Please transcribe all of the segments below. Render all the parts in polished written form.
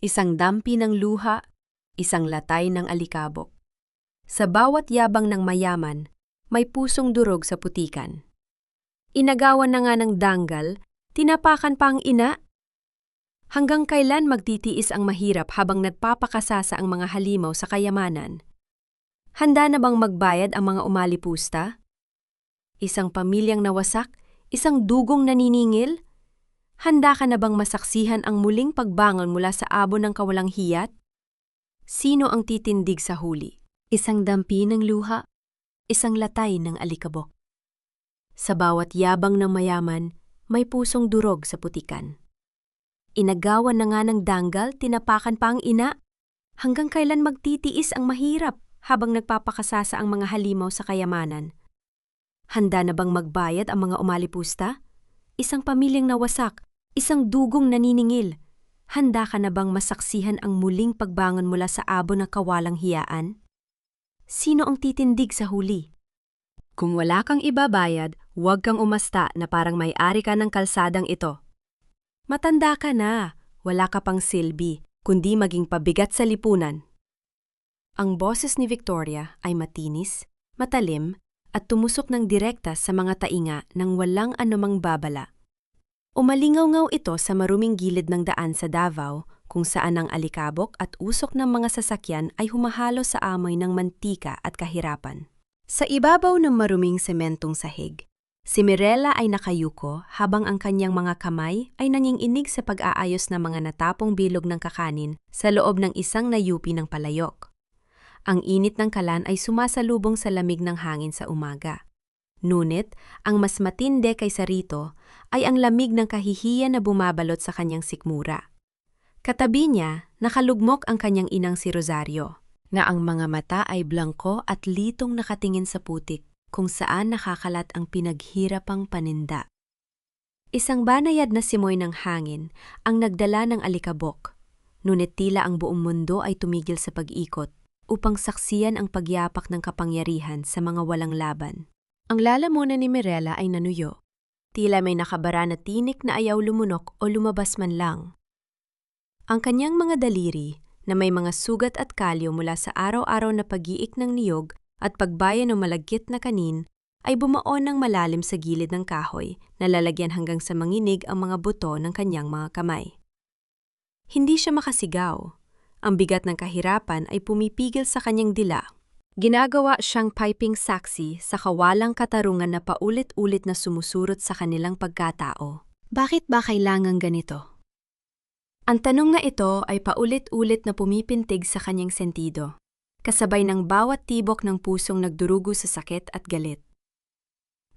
Isang dampi ng luha, isang latay ng alikabok. Sa bawat yabang ng mayaman, may pusong durog sa putikan. Inagawan na nga ng danggal, tinapakan pa ang ina. Hanggang kailan magtitiis ang mahirap habang nagpapakasasa ang mga halimaw sa kayamanan? Handa na bang magbayad ang mga umalipusta? Isang pamilyang nawasak, isang dugong naniningil? Handa ka na bang masaksihan ang muling pagbangon mula sa abo ng kawalang hiyat? Sino ang titindig sa huli? Isang dampi ng luha, isang latay ng alikabok. Sa bawat yabang ng mayaman, may pusong durog sa putikan. Inagawan na nga ng danggal, tinapakan pa ang ina. Hanggang kailan magtitiis ang mahirap habang nagpapakasasa ang mga halimaw sa kayamanan? Handa na bang magbayad ang mga umalipusta? Isang pamilyang nawasak, isang dugong naniningil. Handa ka na bang masaksihan ang muling pagbangon mula sa abo ng kawalang hiyaan? Sino ang titindig sa huli? Kung wala kang ibabayad, huwag kang umasta na parang may-ari ka ng kalsadang ito. Matanda ka na, wala ka pang silbi, kundi maging pabigat sa lipunan. Ang boses ni Victoria ay matinis, matalim, at tumusok ng direkta sa mga tainga ng walang anumang babala. Umalingaw-ngaw ito sa maruming gilid ng daan sa Davao kung saan ang alikabok at usok ng mga sasakyan ay humahalo sa amoy ng mantika at kahirapan. Sa ibabaw ng maruming sementong sahig, si Mirela ay nakayuko habang ang kanyang mga kamay ay nanginginig sa pag-aayos ng mga natapong bilog ng kakanin sa loob ng isang nayupi ng palayok. Ang init ng kalan ay sumasalubong sa lamig ng hangin sa umaga. Ngunit, ang mas matindi kaysa rito ay ang lamig ng kahihiyan na bumabalot sa kanyang sikmura. Katabi niya, nakalugmok ang kanyang inang si Rosario, na ang mga mata ay blangko at litong nakatingin sa putik kung saan nakakalat ang pinaghirapang paninda. Isang banayad na simoy ng hangin ang nagdala ng alikabok, ngunit tila ang buong mundo ay tumigil sa pag-ikot upang saksiyan ang pagyapak ng kapangyarihan sa mga walang laban. Ang lalamunan ni Mirela ay nanuyo. Tila may nakabara na tinik na ayaw lumunok o lumabas man lang. Ang kanyang mga daliri na may mga sugat at kalyo mula sa araw-araw na pag-iik ng niyog at pagbayan ng malagkit na kanin ay bumaon ng malalim sa gilid ng kahoy na lalagyan hanggang sa manginig ang mga buto ng kanyang mga kamay. Hindi siya makasigaw. Ang bigat ng kahirapan ay pumipigil sa kanyang dila. Ginagawa siyang piping saksi sa kawalang katarungan na paulit-ulit na sumusurot sa kanilang pagkatao. Bakit ba kailangang ganito? Ang tanong na ito ay paulit-ulit na pumipintig sa kanyang sentido, kasabay ng bawat tibok ng pusong nagdurugo sa sakit at galit.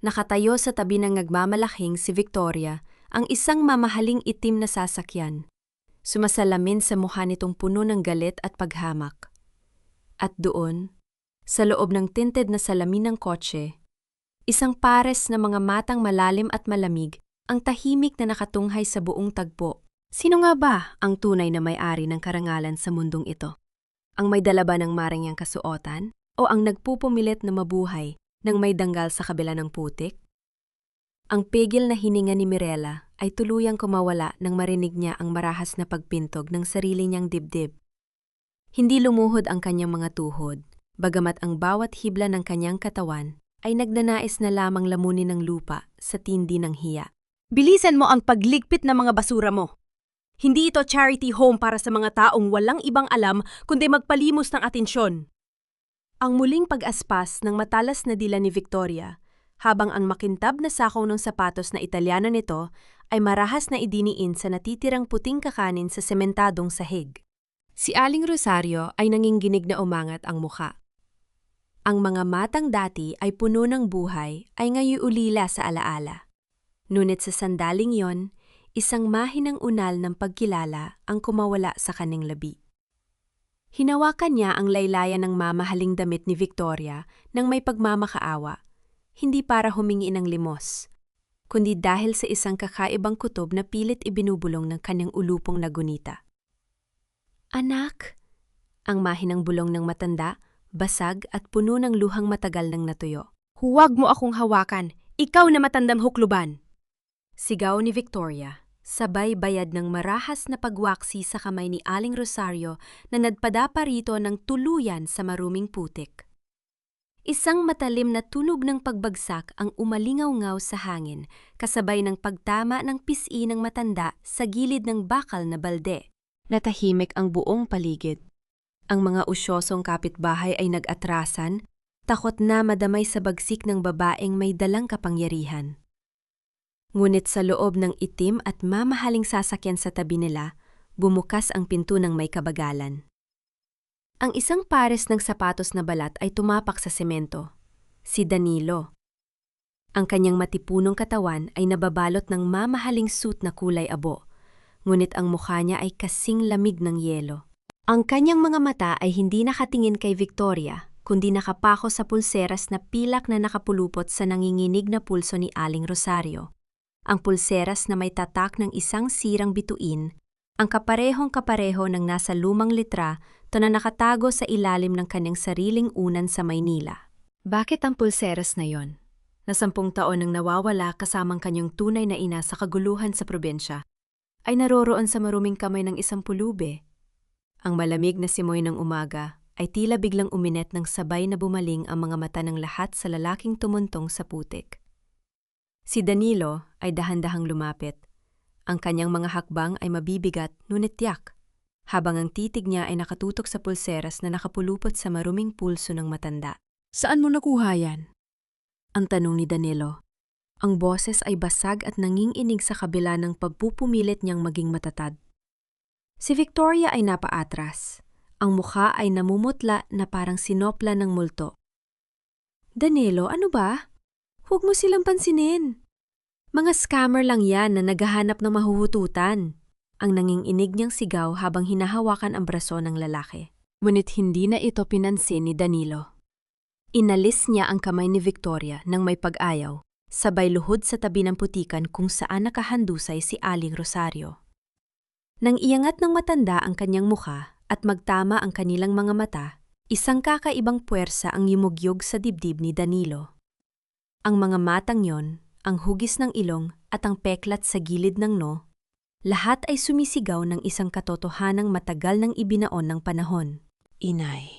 Nakatayo sa tabi ng nagmamalaking si Victoria, ang isang mamahaling itim na sasakyan. Sumasalamin sa mukha nitong puno ng galit at paghamak. At doon, sa loob ng tinted na salamin ng kotse, isang pares na mga matang malalim at malamig ang tahimik na nakatunghay sa buong tagpo. Sino nga ba ang tunay na may-ari ng karangalan sa mundong ito? Ang may dala ba ng marangyang kasuotan o ang nagpupumilit na mabuhay nang may danggal sa kabila ng putik? Ang pigil na hininga ni Mirela ay tuluyang kumawala nang marinig niya ang marahas na pagpintog ng sarili niyang dibdib. Hindi lumuhod ang kanyang mga tuhod, bagamat ang bawat hibla ng kanyang katawan ay nagnanais na lamang lamunin ng lupa sa tindi ng hiya. Bilisan mo ang pagligpit ng mga basura mo. Hindi ito charity home para sa mga taong walang ibang alam kundi magpalimos ng atensyon. Ang muling pag-aspas ng matalas na dila ni Victoria, habang ang makintab na sakaw ng sapatos na Italyano nito ay marahas na idiniin sa natitirang puting kakanin sa sementadong sahig. Si Aling Rosario ay nanginginig na umangat ang mukha. Ang mga matang dati ay puno ng buhay ay ngayon ulila sa alaala. Ngunit sa sandaling yon, isang mahinang unal ng pagkilala ang kumawala sa kanyang labi. Hinawakan niya ang laylayan ng mamahaling damit ni Victoria nang may pagmamakaawa, hindi para humingi ng limos, kundi dahil sa isang kakaibang kutob na pilit ibinubulong ng kanyang ulupong na gunita. Anak, ang mahinang bulong ng matanda, basag at puno ng luhang matagal nang natuyo. Huwag mo akong hawakan, ikaw na matandang hukluban. Sigaw ni Victoria. sabay bayad ng marahas na pagwaksi sa kamay ni Aling Rosario na nadpadapa rito ng tuluyan sa maruming putik. Isang matalim na tunog ng pagbagsak ang umalingaw-ngaw sa hangin, kasabay ng pagtama ng pisi ng matanda sa gilid ng bakal na balde. Natahimik ang buong paligid. Ang mga usyosong kapitbahay ay nag-atrasan, takot na madamay sa bagsik ng babaeng may dalang kapangyarihan. Ngunit sa loob ng itim at mamahaling sasakyan sa tabi nila, bumukas ang pinto ng may kabagalan. Ang isang pares ng sapatos na balat ay tumapak sa semento. Si Danilo. Ang kanyang matipunong katawan ay nababalot ng mamahaling suit na kulay abo, ngunit ang mukha niya ay kasing lamig ng yelo. Ang kanyang mga mata ay hindi nakatingin kay Victoria, kundi nakapako sa pulseras na pilak na nakapulupot sa nanginginig na pulso ni Aling Rosario. Ang pulseras na may tatak ng isang sirang bituin, ang kaparehong-kapareho ng nasa lumang litra to na nakatago sa ilalim ng kanyang sariling unan sa Maynila. Bakit ang pulseras na yon? Na 10 taon nang nawawala kasamang kanyang tunay na ina sa kaguluhan sa probinsya, ay naroroon sa maruming kamay ng isang pulube. Ang malamig na simoy ng umaga ay tila biglang uminet ng sabay na bumaling ang mga mata ng lahat sa lalaking tumuntong sa putik. Si Danilo ay dahan-dahang lumapit. Ang kanyang mga hakbang ay mabibigat ngunit tiyak, habang ang titig niya ay nakatutok sa pulseras na nakapulupot sa maruming pulso ng matanda. Saan mo nakuha yan? Ang tanong ni Danilo. Ang boses ay basag at nanginginig sa kabila ng pagpupumilit niyang maging matatag. Si Victoria ay napaatras. Ang mukha ay namumutla na parang sinopla ng multo. Danilo, ano ba? Huwag mo silang pansinin. Mga scammer lang yan na naghahanap ng mahuhututan. Ang nanginginig niyang sigaw habang hinahawakan ang braso ng lalaki. Ngunit hindi na ito pinansin ni Danilo. Inalis niya ang kamay ni Victoria nang may pag-ayaw, sabay luhod sa tabi ng putikan kung saan nakahandusay si Aling Rosario. Nang iangat ng matanda ang kanyang mukha at magtama ang kanilang mga mata, isang kakaibang puwersa ang yumugyog sa dibdib ni Danilo. Ang mga matang yon, ang hugis ng ilong at ang peklat sa gilid ng no, lahat ay sumisigaw ng isang katotohanang matagal nang ibinaon ng panahon. Inay.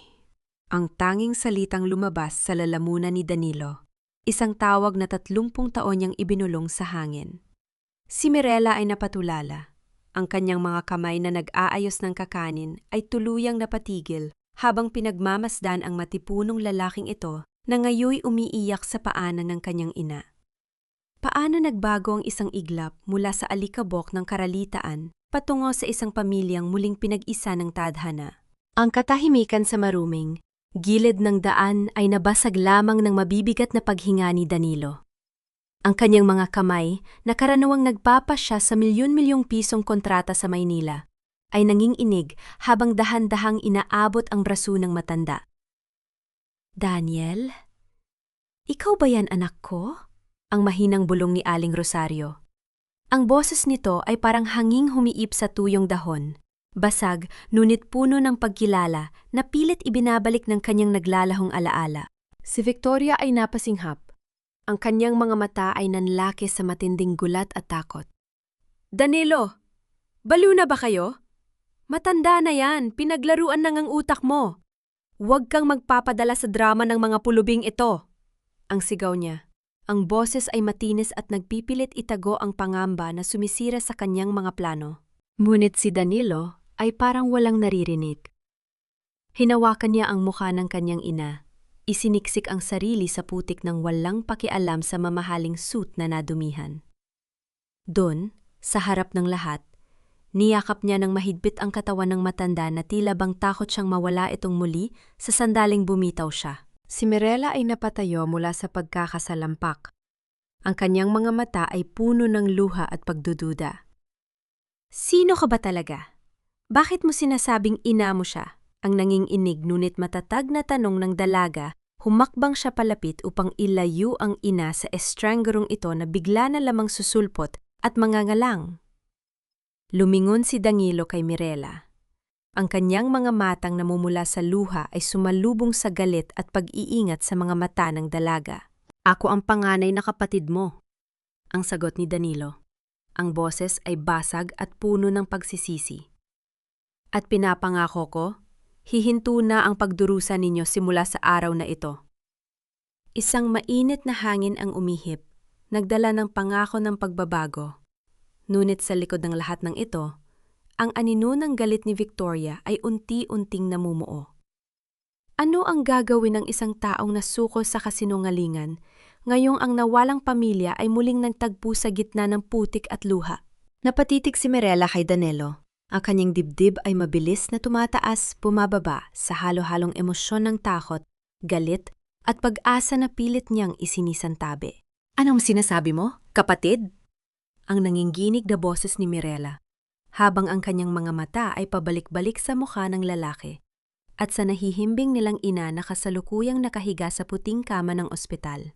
Ang tanging salitang lumabas sa lalamunan ni Danilo, isang tawag na 30 taon niyang ibinulong sa hangin. Si Mirela ay napatulala. Ang kanyang mga kamay na nag-aayos ng kakanin ay tuluyang napatigil habang pinagmamasdan ang matipunong lalaking ito na ngayoy umiiyak sa paanan ng kanyang ina. Paano nagbago ang isang iglap mula sa alikabok ng karalitaan patungo sa isang pamilyang muling pinag-isa ng tadhana? Ang katahimikan sa maruming, gilid ng daan ay nabasag lamang ng mabibigat na paghinga ni Danilo. Ang kanyang mga kamay, na karaniwang nagpapasya sa milyon-milyong pisong kontrata sa Maynila, ay nanginginig habang dahan-dahang inaabot ang braso ng matanda. Daniel? Ikaw ba yan, anak ko? Ang mahinang bulong ni Aling Rosario. Ang boses nito ay parang hanging humiip sa tuyong dahon. Basag, ngunit puno ng pagkilala na pilit ibinabalik ng kanyang naglalahong alaala. Si Victoria ay napasinghap. Ang kanyang mga mata ay nanlaki sa matinding gulat at takot. Danilo, baliw na ba kayo? Matanda na yan, pinaglaruan na ngang utak mo. Huwag kang magpapadala sa drama ng mga pulubing ito. Ang sigaw niya. Ang boses ay matinis at nagpipilit itago ang pangamba na sumisira sa kanyang mga plano. Ngunit si Danilo ay parang walang naririnig. Hinawakan niya ang mukha ng kanyang ina. Isiniksik ang sarili sa putik ng walang pakialam sa mamahaling suit na nadumihan. Doon, sa harap ng lahat, niyakap niya ng mahigpit ang katawan ng matanda na tila bang takot siyang mawala itong muli sa sandaling bumitaw siya. Si Mirela ay napatayo mula sa pagkakasalampak. Ang kanyang mga mata ay puno ng luha at pagdududa. Sino ka ba talaga? Bakit mo sinasabing ina mo siya? Ang nanginginig ngunit matatag na tanong ng dalaga, humakbang siya palapit upang ilayo ang ina sa estranggerong ito na bigla na lamang susulpot at mangangalang. Lumingon si Danilo kay Mirela. Ang kanyang mga matang namumula sa luha ay sumalubong sa galit at pag-iingat sa mga mata ng dalaga. Ako ang panganay na kapatid mo, ang sagot ni Danilo. Ang boses ay basag at puno ng pagsisisi. At pinapangako ko, hihinto na ang pagdurusa ninyo simula sa araw na ito. Isang mainit na hangin ang umihip, nagdala ng pangako ng pagbabago. Ngunit sa likod ng lahat ng ito, ang anino ng galit ni Victoria ay unti-unting namumuo. Ano ang gagawin ng isang taong nasuko sa kasinungalingan, ngayong ang nawalang pamilya ay muling nagtagpo sa gitna ng putik at luha? Napatitig si Mirella kay Danilo. Ang kanyang dibdib ay mabilis na tumataas, bumababa sa halo-halong emosyon ng takot, galit, at pag-asa na pilit niyang isinisantabi. Anong sinasabi mo, kapatid? Ang nanginginig na boses ni Mirella, habang ang kanyang mga mata ay pabalik-balik sa mukha ng lalaki, at sa nahihimbing nilang ina na kasalukuyang nakahiga sa puting kama ng ospital.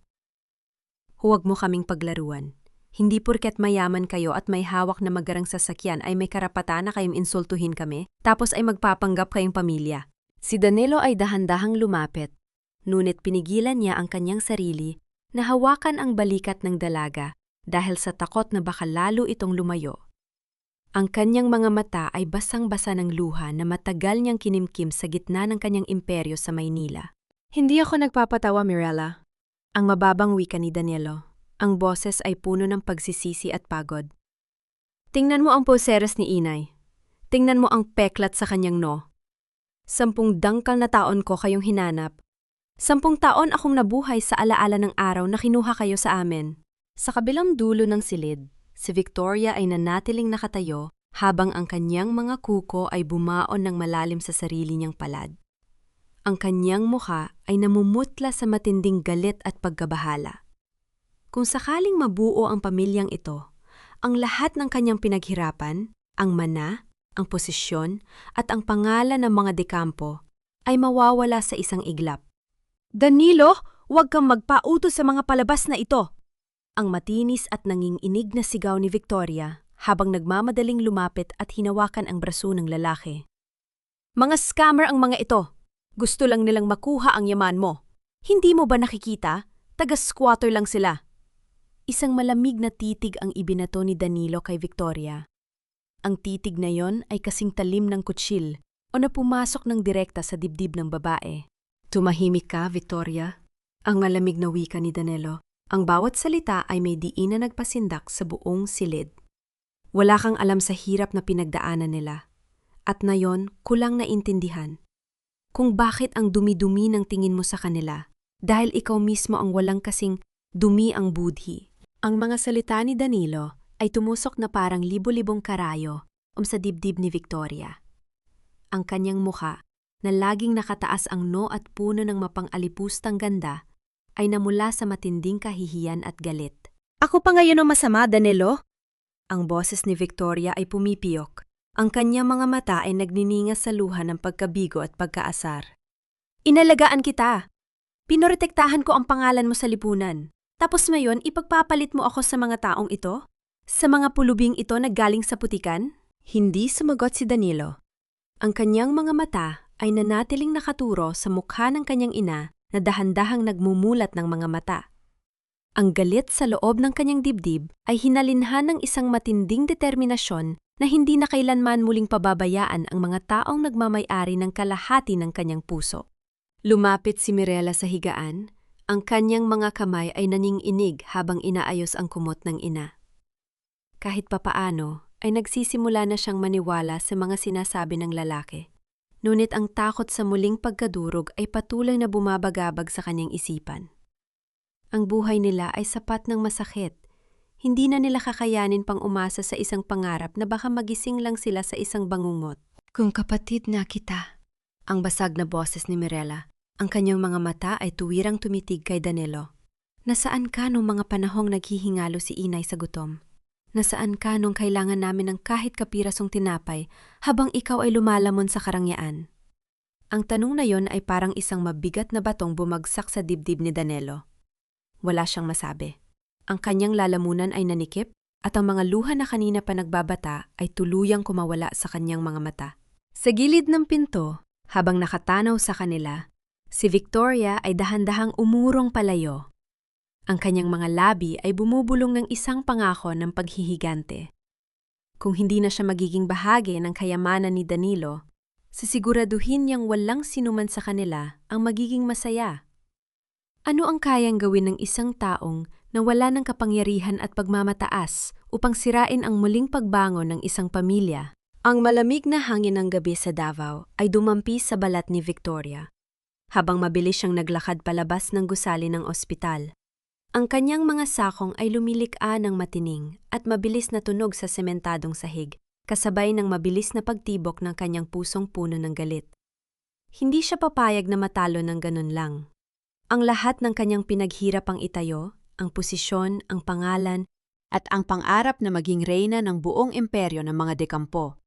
Huwag mo kaming paglaruan. Hindi porket mayaman kayo at may hawak na magarang sasakyan ay may karapatan na kayong insultuhin kami, tapos ay magpapanggap kayong pamilya. Si Danilo ay dahan-dahang lumapit, ngunit pinigilan niya ang kanyang sarili na hawakan ang balikat ng dalaga dahil sa takot na baka lalo itong lumayo. Ang kanyang mga mata ay basang-basa ng luha na matagal niyang kinimkim sa gitna ng kanyang imperyo sa Maynila. Hindi ako nagpapatawa, Mirella. Ang mababang wika ni Danilo. Ang boses ay puno ng pagsisisi at pagod. Tingnan mo ang poseres ni inay. Tingnan mo ang peklat sa kanyang no. 10 dangkal na taon ko kayong hinanap. 10 taon akong nabuhay sa alaala ng araw na kinuha kayo sa amin. Sa kabilang dulo ng silid, si Victoria ay nanatiling nakatayo habang ang kanyang mga kuko ay bumaon ng malalim sa sarili niyang palad. Ang kanyang mukha ay namumutla sa matinding galit at pagkabahala. Kung sakaling mabuo ang pamilyang ito, ang lahat ng kanyang pinaghirapan, ang mana, ang posisyon, at ang pangalan ng mga dekampo ay mawawala sa isang iglap. Danilo, huwag kang magpautos sa mga palabas na ito! Ang matinis at nanginginig na sigaw ni Victoria habang nagmamadaling lumapit at hinawakan ang braso ng lalaki. Mga scammer ang mga ito! Gusto lang nilang makuha ang yaman mo. Hindi mo ba nakikita? Taga-squatter lang sila. Isang malamig na titig ang ibinato ni Danilo kay Victoria. Ang titig na yon ay kasing talim ng kutsil o na pumasok ng direkta sa dibdib ng babae. Tumahimik ka, Victoria. Ang malamig na wika ni Danilo. Ang bawat salita ay may diin na nagpasindak sa buong silid. Wala kang alam sa hirap na pinagdaanan nila. At ngayon, kulang na intindihan. Kung bakit ang dumi-dumi ng tingin mo sa kanila, dahil ikaw mismo ang walang kasing dumi ang budhi. Ang mga salita ni Danilo ay tumusok na parang libo-libong karayo sa dibdib ni Victoria. Ang kanyang mukha, na laging nakataas ang no at puno ng mapang-alipustang ganda, ay namula sa matinding kahihiyan at galit. Ako pa ngayon ang masama, Danilo? Ang boses ni Victoria ay pumipiyok. Ang kanyang mga mata ay nagniningas sa luha ng pagkabigo at pagkaasar. Inalagaan kita. Pinoretektahan ko ang pangalan mo sa lipunan. Tapos ngayon, ipagpapalit mo ako sa mga taong ito? Sa mga pulubing ito na galing sa putikan? Hindi sumagot si Danilo. Ang kanyang mga mata ay nanatiling nakaturo sa mukha ng kanyang ina na dahan-dahang nagmumulat ng mga mata. Ang galit sa loob ng kanyang dibdib ay hinalinhan ng isang matinding determinasyon na hindi na kailanman muling pababayaan ang mga taong nagmamay-ari ng kalahati ng kanyang puso. Lumapit si Mirella sa higaan. Ang kanyang mga kamay ay naninginig habang inaayos ang kumot ng ina. Kahit papaano, ay nagsisimula na siyang maniwala sa mga sinasabi ng lalaki. Ngunit ang takot sa muling pagkadurog ay patuloy na bumabagabag sa kanyang isipan. Ang buhay nila ay sapat ng masakit. Hindi na nila kakayanin pang umasa sa isang pangarap na baka magising lang sila sa isang bangungot. Kung kapatid na kita, ang basag na boses ni Mirella. Ang kanyang mga mata ay tuwirang tumitig kay Danilo. Nasaan ka nung mga panahong naghihingalo si inay sa gutom? Nasaan ka nung kailangan namin ng kahit kapirasong tinapay habang ikaw ay lumalamon sa karangyaan? Ang tanong na yon ay parang isang mabigat na batong bumagsak sa dibdib ni Danilo. Wala siyang masabi. Ang kanyang lalamunan ay nanikip at ang mga luha na kanina pa nagbabata ay tuluyang kumawala sa kanyang mga mata. Sa gilid ng pinto, habang nakatanaw sa kanila, si Victoria ay dahan-dahang umurong palayo. Ang kanyang mga labi ay bumubulong ng isang pangako ng paghihigante. Kung hindi na siya magiging bahagi ng kayamanan ni Danilo, sisiguraduhin niyang walang sinuman sa kanila ang magiging masaya. Ano ang kayang gawin ng isang taong na wala ng kapangyarihan at pagmamataas upang sirain ang muling pagbangon ng isang pamilya? Ang malamig na hangin ng gabi sa Davao ay dumampi sa balat ni Victoria, habang mabilis siyang naglakad palabas ng gusali ng ospital. Ang kanyang mga sakong ay lumilikha ng matining at mabilis na tunog sa sementadong sahig, kasabay ng mabilis na pagtibok ng kanyang pusong puno ng galit. Hindi siya papayag na matalo ng ganun lang. Ang lahat ng kanyang pinaghirap ang itayo, ang posisyon, ang pangalan, at ang pangarap na maging reyna ng buong imperyo ng mga dekampo,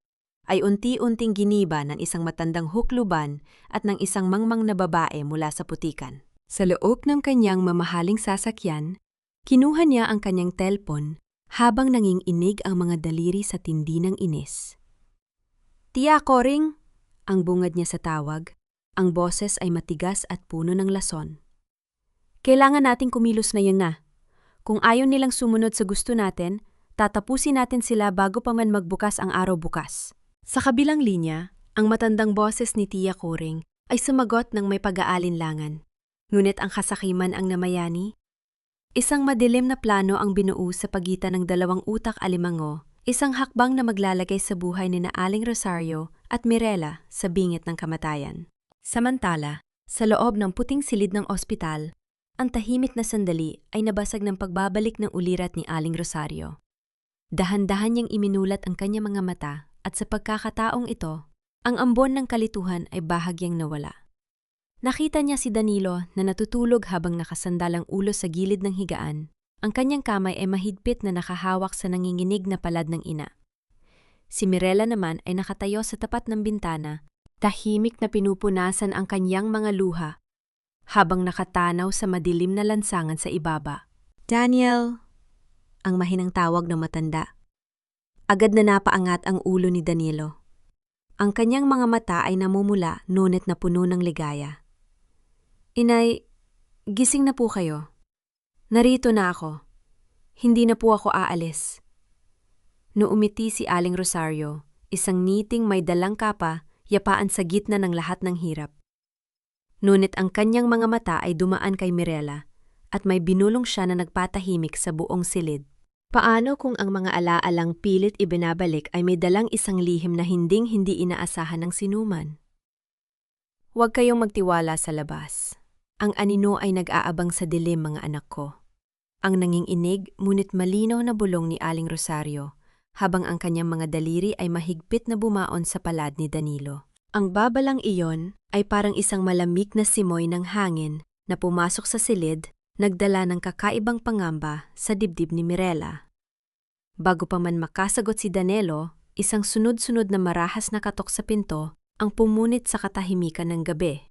ay unti-unting giniba ng isang matandang hukluban at ng isang mangmang na babae mula sa putikan. Sa loob ng kanyang mamahaling sasakyan, kinuha niya ang kanyang telpon habang nanginginig ang mga daliri sa tindi ng inis. "Tia Koring!" ang bungad niya sa tawag. Ang boses ay matigas at puno ng lason. "Kailangan nating kumilos ngayon na. Kung ayaw nilang sumunod sa gusto natin, tatapusin natin sila bago pa man magbukas ang araw bukas." Sa kabilang linya, ang matandang boses ni Tia Koring ay sumagot ng may pag-aalinlangan. Ngunit ang kasakiman ang namayani. Isang madilim na plano ang binuo sa pagitan ng dalawang utak alimango, isang hakbang na maglalagay sa buhay ni Aling Rosario at Mirela sa bingit ng kamatayan. Samantala, sa loob ng puting silid ng ospital, ang tahimik na sandali ay nabasag ng pagbabalik ng ulirat ni Aling Rosario. Dahan-dahan niyang iminulat ang kanyang mga mata at sa pagkakataong ito, ang ambon ng kalituhan ay bahagyang nawala. Nakita niya si Danilo na natutulog habang nakasandalang ulo sa gilid ng higaan. Ang kanyang kamay ay mahigpit na nakahawak sa nanginginig na palad ng ina. Si Mirela naman ay nakatayo sa tapat ng bintana, tahimik na pinupunasan ang kanyang mga luha, habang nakatanaw sa madilim na lansangan sa ibaba. "Daniel!" ang mahinang tawag ng matanda. Agad na napaangat ang ulo ni Danilo. Ang kanyang mga mata ay namumula ngunit na puno ng ligaya. "Inay, gising na po kayo. Narito na ako. Hindi na po ako aalis." Nuumiti si Aling Rosario, isang ngiting may dalang kapa, yapaan sa gitna ng lahat ng hirap. Ngunit ang kanyang mga mata ay dumaan kay Mirela at may binulong siya na nagpatahimik sa buong silid. Paano kung ang mga alaalang pilit ibinabalik ay may dalang isang lihim na hinding-hindi inaasahan ng sinuman? "Huwag kayong magtiwala sa labas. Ang anino ay nag-aabang sa dilim, mga anak ko." Ang nanginginig ngunit malinaw na bulong ni Aling Rosario, habang ang kanyang mga daliri ay mahigpit na bumaon sa palad ni Danilo. Ang babalang iyon ay parang isang malamig na simoy ng hangin na pumasok sa silid, nagdala ng kakaibang pangamba sa dibdib ni Mirela. Bago pa man makasagot si Danilo, isang sunod-sunod na marahas na katok sa pinto ang pumunit sa katahimikan ng gabi.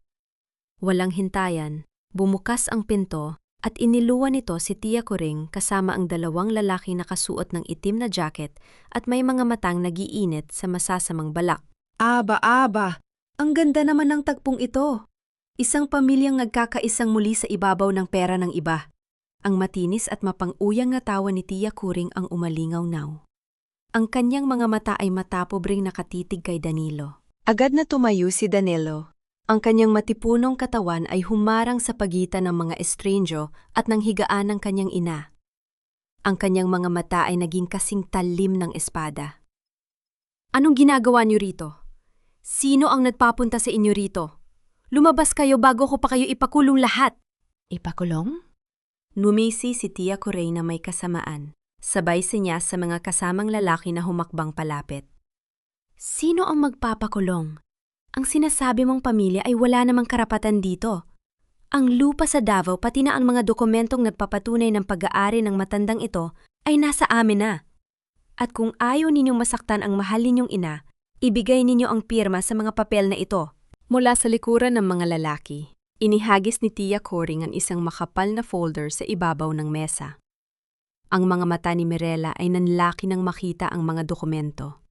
Walang hintayan, bumukas ang pinto at iniluwan nito si Tia Koring kasama ang dalawang lalaki na kasuot ng itim na jacket at may mga matang nagiinit sa masasamang balak. "Aba! Ang ganda naman ng tagpong ito. Isang pamilyang nagkakaisang muli sa ibabaw ng pera ng iba." Ang matinis at mapang-uyang na tawa ni Tia Koring ang umalingaw-naw. Ang kanyang mga mata ay matapobring nakatitig kay Danilo. Agad na tumayo si Danilo. Ang kanyang matipunong katawan ay humarang sa pagitan ng mga estranjo at ng higaan ng kanyang ina. Ang kanyang mga mata ay naging kasing talim ng espada. "Anong ginagawa niyo rito? Sino ang nagpapunta sa inyo rito? Lumabas kayo bago ko pa kayo ipakulong lahat." "Ipakulong?" Numisi si Tia Koring na may kasamaan, sabay siya sa mga kasamang lalaki na humakbang palapit. "Sino ang magpapakulong? Ang sinasabi mong pamilya ay wala namang karapatan dito. Ang lupa sa Davao pati na ang mga dokumentong nagpapatunay ng pag-aari ng matandang ito ay nasa amin na. At kung ayaw ninyong masaktan ang mahal ninyong ina, ibigay ninyo ang pirma sa mga papel na ito." Mula sa likuran ng mga lalaki, inihagis ni Tia Koring ang isang makapal na folder sa ibabaw ng mesa. Ang mga mata ni Mirela ay nanlaki nang makita ang mga dokumento.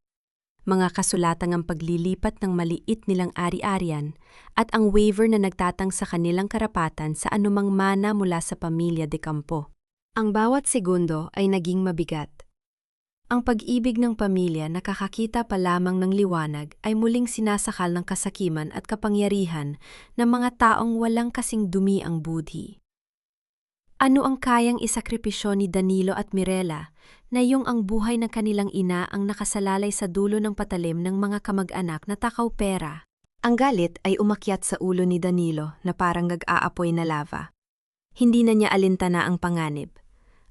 mga kasulatang ang paglilipat ng maliit nilang ari-arian at ang waiver na nagtatang sa kanilang karapatan sa anumang mana mula sa pamilya de Campo. Ang bawat segundo ay naging mabigat. Ang pag-ibig ng pamilya na kakakita pa lamang ng liwanag ay muling sinasakal ng kasakiman at kapangyarihan ng mga taong walang kasing dumi ang budhi. Ano ang kayang isakripisyo ni Danilo at Mirela na yung ang buhay ng kanilang ina ang nakasalalay sa dulo ng patalim ng mga kamag-anak na takaw pera? Ang galit ay umakyat sa ulo ni Danilo na parang nag-aapoy na lava. Hindi na niya alintana ang panganib.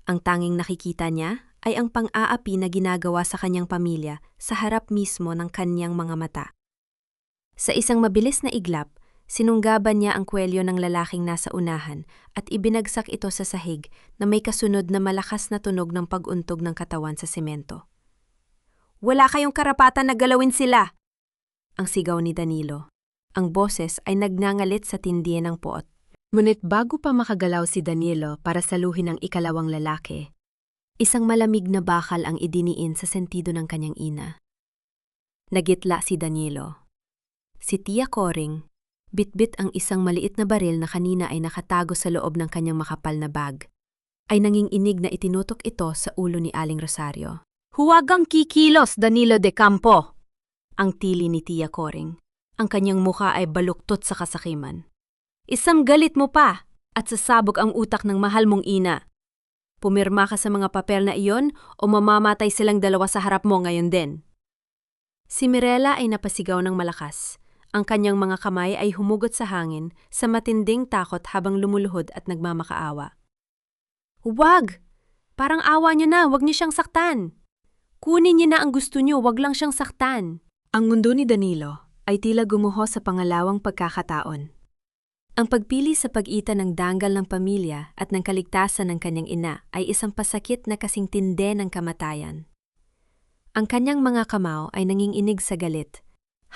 Ang tanging nakikita niya ay ang pang-aapi na ginagawa sa kanyang pamilya sa harap mismo ng kanyang mga mata. Sa isang mabilis na iglap, sinunggaban niya ang kwelyo ng lalaking nasa unahan at ibinagsak ito sa sahig na may kasunod na malakas na tunog ng pag-untog ng katawan sa semento. "Wala kayong karapatan na galawin sila!" ang sigaw ni Danilo. Ang boses ay nagngangalit sa tindi ng puot. Ngunit bago pa makagalaw si Danilo para saluhin ang ikalawang lalaki, isang malamig na bakal ang idiniin sa sentido ng kanyang ina. Nagitla si Danilo. Si Tia Coring, bitbit ang isang maliit na baril na kanina ay nakatago sa loob ng kanyang makapal na bag, ay nanginginig na itinutok ito sa ulo ni Aling Rosario. Huwag kang kikilos, Danilo de Campo! Ang tili ni Tia Coring. Ang kanyang mukha ay baluktot sa kasakiman. Isang galit mo pa at sasabog ang utak ng mahal mong ina. Pumirma ka sa mga papel na iyon o mamamatay silang dalawa sa harap mo ngayon din. Si Mirela ay napasigaw ng malakas. Ang kanyang mga kamay ay humugot sa hangin sa matinding takot habang lumuluhod at nagmamakaawa. Huwag! Parang awa niyo na, huwag niyo siyang saktan. Kunin niyo na ang gusto niyo, huwag lang siyang saktan. Ang mundo ni Danilo ay tila gumuho sa pangalawang pagkakataon. Ang pagpili sa pag-ita ng danggal ng pamilya at ng kaligtasan ng kanyang ina ay isang pasakit na kasing tinde ng kamatayan. Ang kanyang mga kamao ay nanginginig sa galit,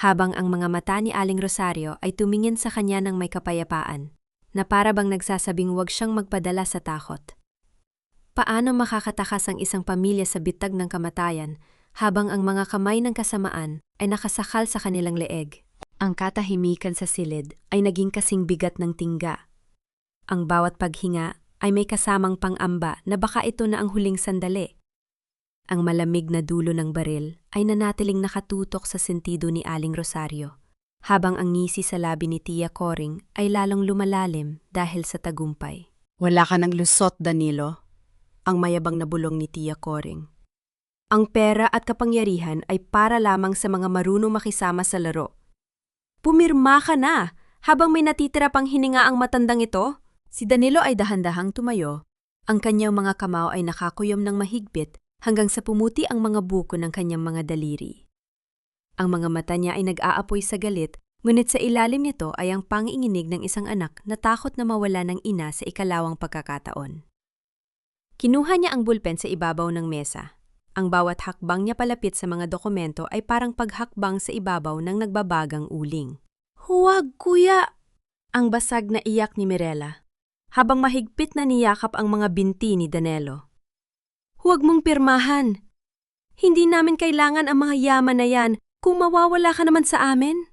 habang ang mga mata ni Aling Rosario ay tumingin sa kanya ng may kapayapaan, na para bang nagsasabing huwag siyang magpadala sa takot. Paano makakatakas ang isang pamilya sa bitag ng kamatayan habang ang mga kamay ng kasamaan ay nakasakal sa kanilang leeg? Ang katahimikan sa silid ay naging kasing bigat ng tingga. Ang bawat paghinga ay may kasamang pang-amba na baka ito na ang huling sandali. Ang malamig na dulo ng baril ay nanatiling nakatutok sa sentido ni Aling Rosario, habang ang ngisi sa labi ni Tia Coring ay lalong lumalalim dahil sa tagumpay. Wala ka ng lusot, Danilo. Ang mayabang na bulong ni Tia Coring. Ang pera at kapangyarihan ay para lamang sa mga marunong makisama sa laro. Pumirma ka na, habang may natitira pang hininga ang matandang ito. Si Danilo ay dahan-dahang tumayo. Ang kanyang mga kamao ay nakakuyom ng mahigpit hanggang sa pumuti ang mga buko ng kanyang mga daliri. Ang mga mata niya ay nag-aapoy sa galit, ngunit sa ilalim nito ay ang panginginig ng isang anak na takot na mawala ng ina sa ikalawang pagkakataon. Kinuha niya ang bulpen sa ibabaw ng mesa. Ang bawat hakbang niya palapit sa mga dokumento ay parang paghakbang sa ibabaw ng nagbabagang uling. Huwag, kuya! Ang basag na iyak ni Mirela, habang mahigpit na niyakap ang mga binti ni Danilo. Huwag mong pirmahan. Hindi namin kailangan ang mga yaman na yan kung mawawala ka naman sa amin.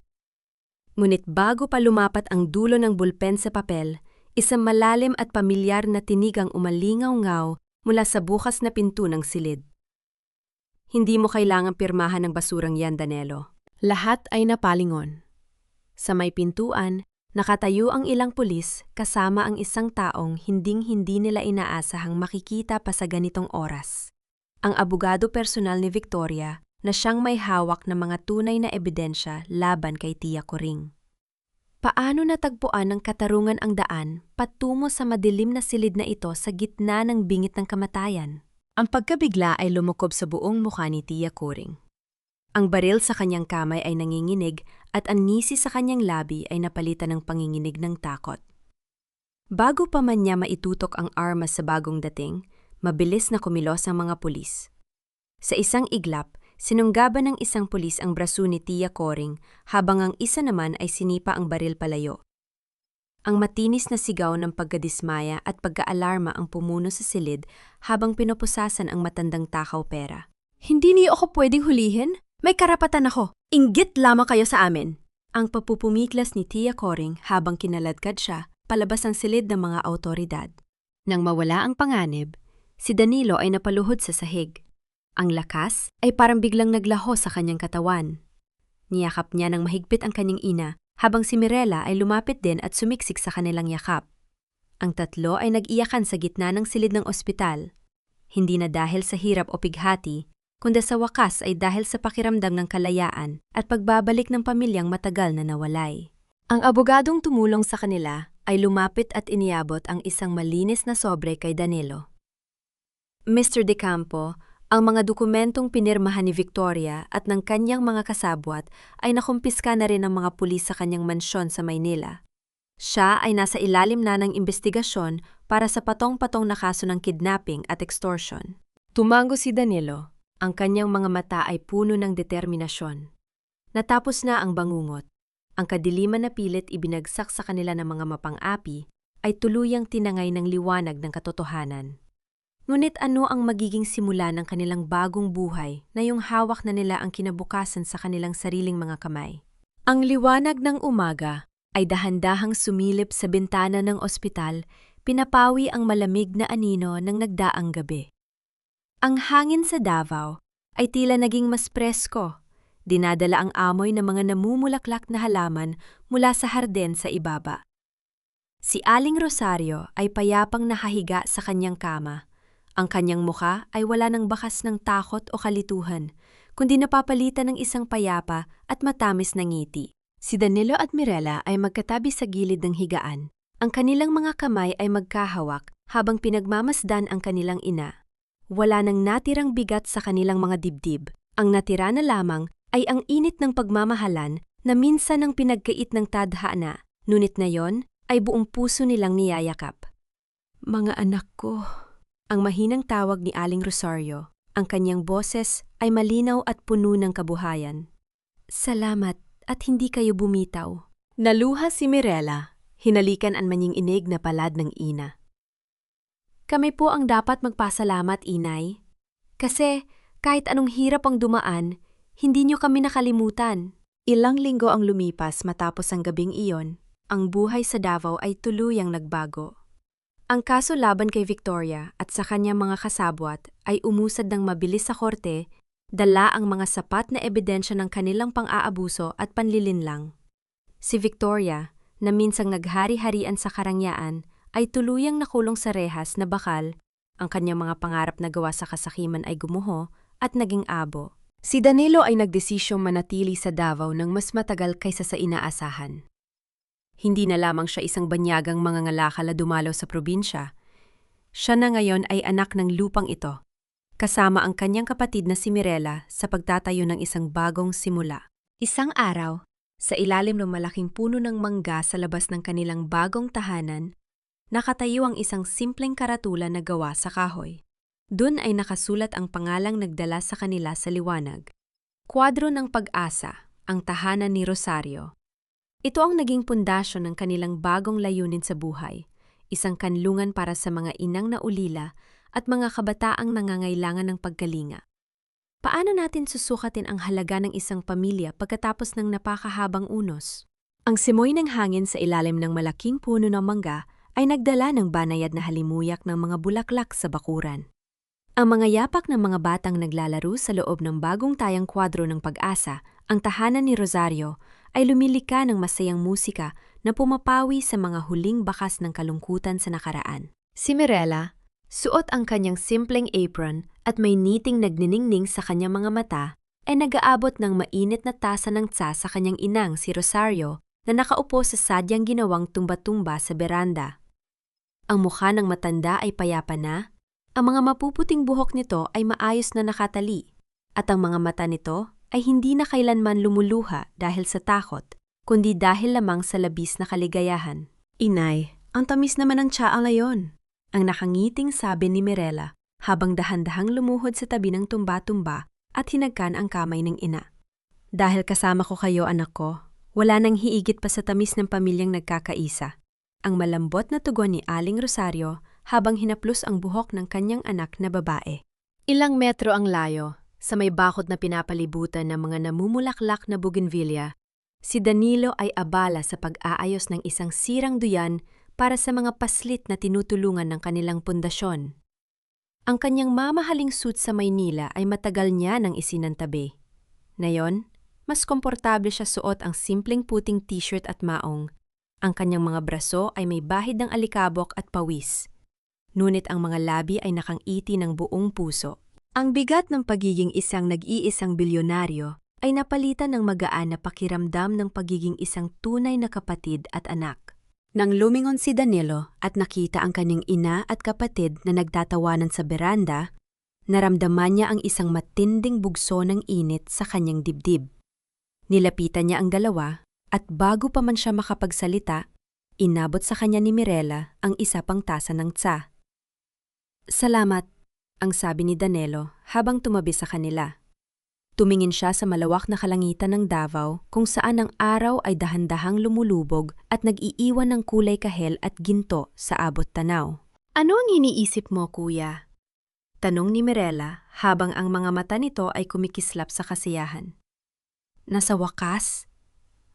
Ngunit bago pa lumapat ang dulo ng bulpen sa papel, isang malalim at pamilyar na tinig ang umalingaw-ngaw mula sa bukas na pinto ng silid. Hindi mo kailangang pirmahan ng basurang yan, Danilo. Lahat ay napalingon. Sa may pintuan, nakatayo ang ilang pulis kasama ang isang taong hinding-hindi nila inaasahang makikita pa sa ganitong oras. Ang abogado personal ni Victoria na siyang may hawak ng mga tunay na ebidensya laban kay Tia Coring. Paano natagpuan ng katarungan ang daan patungo sa madilim na silid na ito sa gitna ng bingit ng kamatayan? Ang pagkabigla ay lumukob sa buong mukha ni Tia Coring. Ang baril sa kanyang kamay ay nanginginig at ang ngisi sa kanyang labi ay napalitan ng panginginig ng takot. Bago pa man niya maitutok ang armas sa bagong dating, mabilis na kumilos ang mga pulis. Sa isang iglap, sinunggaban ng isang pulis ang braso ni Tia Coring habang ang isa naman ay sinipa ang baril palayo. Ang matinis na sigaw ng pagkadismaya at pagkaalarma ang pumuno sa silid habang pinupusasan ang matandang takaw pera. Hindi niyo ako pwedeng hulihin? May karapatan ako. Inggit lamang kayo sa amin. Ang papupumiklas ni Tia Coring habang kinaladkad siya palabas ang silid ng mga awtoridad. Nang mawala ang panganib, si Danilo ay napaluhod sa sahig. Ang lakas ay parang biglang naglaho sa kanyang katawan. Niyakap niya ng mahigpit ang kanyang ina habang si Mirela ay lumapit din at sumiksik sa kanilang yakap. Ang tatlo ay nag-iyakan sa gitna ng silid ng ospital. Hindi na dahil sa hirap o pighati, kundi sa wakas ay dahil sa pakiramdam ng kalayaan at pagbabalik ng pamilyang matagal na nawalay. Ang abogadong tumulong sa kanila ay lumapit at iniabot ang isang malinis na sobre kay Danilo. Mr. De Campo, ang mga dokumentong pinirmahan ni Victoria at ng kanyang mga kasabwat ay nakumpiska na rin ng mga pulis sa kanyang mansyon sa Maynila. Siya ay nasa ilalim na ng investigasyon para sa patong-patong na kaso ng kidnapping at extortion. Tumango si Danilo. Ang kanyang mga mata ay puno ng determinasyon. Natapos na ang bangungot. Ang kadiliman na pilit ibinagsak sa kanila ng mga mapang-api ay tuluyang tinangay ng liwanag ng katotohanan. Ngunit ano ang magiging simula ng kanilang bagong buhay na yung hawak na nila ang kinabukasan sa kanilang sariling mga kamay? Ang liwanag ng umaga ay dahan-dahang sumilip sa bintana ng ospital, pinapawi ang malamig na anino ng nagdaang gabi. Ang hangin sa Davao ay tila naging mas presko. Dinadala ang amoy ng mga namumulaklak na halaman mula sa harden sa ibaba. Si Aling Rosario ay payapang nakahiga sa kanyang kama. Ang kanyang mukha ay wala ng bakas ng takot o kalituhan, kundi napapalitan ng isang payapa at matamis na ngiti. Si Danilo at Mirela ay magkatabi sa gilid ng higaan. Ang kanilang mga kamay ay magkahawak habang pinagmamasdan ang kanilang ina. Wala nang natirang bigat sa kanilang mga dibdib. Ang natira na lamang ay ang init ng pagmamahalan na minsan ang pinagkait ng tadhana, ngunit ngayon ay buong puso nilang niyayakap. Mga anak ko. Ang mahinang tawag ni Aling Rosario, ang kanyang boses ay malinaw at puno ng kabuhayan. Salamat at hindi kayo bumitaw. Naluha si Mirela, hinalikan ang manying inig na palad ng ina. Kami po ang dapat magpasalamat, Inay. Kasi kahit anong hirap ang dumaan, hindi niyo kami nakalimutan. Ilang linggo ang lumipas matapos ang gabing iyon, ang buhay sa Davao ay tuluyang nagbago. Ang kaso laban kay Victoria at sa kanyang mga kasabwat ay umusad ng mabilis sa korte, dala ang mga sapat na ebidensya ng kanilang pang-aabuso at panlilinlang. Si Victoria, na minsang naghari-harian sa karangyaan, ay tuluyang nakulong sa rehas na bakal, ang kanyang mga pangarap na gawa sa kasakiman ay gumuho at naging abo. Si Danilo ay nagdesisyong manatili sa Davao ng mas matagal kaysa sa inaasahan. Hindi na lamang siya isang banyagang mangangalakal na dumalo sa probinsya. Siya na ngayon ay anak ng lupang ito, kasama ang kanyang kapatid na si Mirela sa pagtatayo ng isang bagong simula. Isang araw, sa ilalim ng malaking puno ng mangga sa labas ng kanilang bagong tahanan, nakatayo ang isang simpleng karatula na gawa sa kahoy. Doon ay nakasulat ang pangalang nagdala sa kanila sa liwanag. Kwadro ng Pag-asa, ang tahanan ni Rosario. Ito ang naging pundasyon ng kanilang bagong layunin sa buhay, isang kanlungan para sa mga inang naulila at mga kabataang nangangailangan ng pagkalinga. Paano natin susukatin ang halaga ng isang pamilya pagkatapos ng napakahabang unos? Ang simoy ng hangin sa ilalim ng malaking puno ng mangga ay nagdala ng banayad na halimuyak ng mga bulaklak sa bakuran. Ang mga yapak ng mga batang naglalaro sa loob ng bagong tayang kwadro ng Pag-asa, ang tahanan ni Rosario, ay lumilika ng masayang musika na pumapawi sa mga huling bakas ng kalungkutan sa nakaraan. Si Mirela, suot ang kanyang simpleng apron at may niting nagniningning sa kanyang mga mata, ay nag-aabot ng mainit na tasa ng tsa sa kanyang inang si Rosario na nakaupo sa sadyang ginawang tumba-tumba sa beranda. Ang mukha ng matanda ay payapa na, ang mga mapuputing buhok nito ay maayos na nakatali, at ang mga mata nito ay hindi na kailanman lumuluha dahil sa takot, kundi dahil lamang sa labis na kaligayahan. Inay, ang tamis naman ng tsaa ngayon, ang nakangiting sabi ni Mirela habang dahan-dahang lumuhod sa tabi ng tumba-tumba at hinagkan ang kamay ng ina. Dahil kasama ko kayo, anak ko, wala nang hiigit pa sa tamis ng pamilyang nagkakaisa. Ang malambot na tugon ni Aling Rosario habang hinaplos ang buhok ng kanyang anak na babae. Ilang metro ang layo, Sa may bakod na pinapalibutan ng mga namumulaklak na bougainvillea, si Danilo ay abala sa pag-aayos ng isang sirang duyan para sa mga paslit na tinutulungan ng kanilang pundasyon. Ang kanyang mamahaling suit sa Maynila ay matagal niya nang isinantabi. Ngayon, mas komportable siya suot ang simpleng puting t-shirt at maong. Ang kanyang mga braso ay may bahid ng alikabok at pawis. Ngunit ang mga labi ay nakangiti ng buong puso. Ang bigat ng pagiging isang nag-iisang bilyonaryo ay napalitan ng magaan na pakiramdam ng pagiging isang tunay na kapatid at anak. Nang lumingon si Danilo at nakita ang kanyang ina at kapatid na nagtatawanan sa beranda, naramdaman niya ang isang matinding bugso ng init sa kanyang dibdib. Nilapitan niya ang dalawa at bago pa man siya makapagsalita, inabot sa kanya ni Mirela ang isa pang tasa ng tsa. "Salamat," ang sabi ni Danilo habang tumabi sa kanila. Tumingin siya sa malawak na kalangitan ng Davao kung saan ang araw ay dahan-dahang lumulubog at nag-iiwan ng kulay kahel at ginto sa abot tanaw. "Ano ang iniisip mo, kuya?" tanong ni Mirela habang ang mga mata nito ay kumikislap sa kasiyahan. "Nasa wakas,"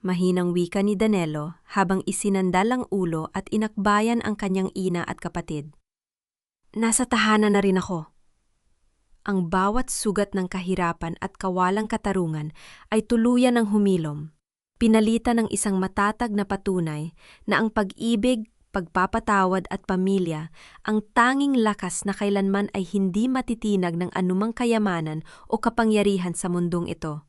mahinang wika ni Danilo habang isinandal ang ulo at inakbayan ang kanyang ina at kapatid. "Nasa tahanan na rin ako." Ang bawat sugat ng kahirapan at kawalang katarungan ay tuluyan ng humilom. Pinalitan ng isang matatag na patunay na ang pag-ibig, pagpapatawad at pamilya ang tanging lakas na kailanman ay hindi matitinag ng anumang kayamanan o kapangyarihan sa mundong ito.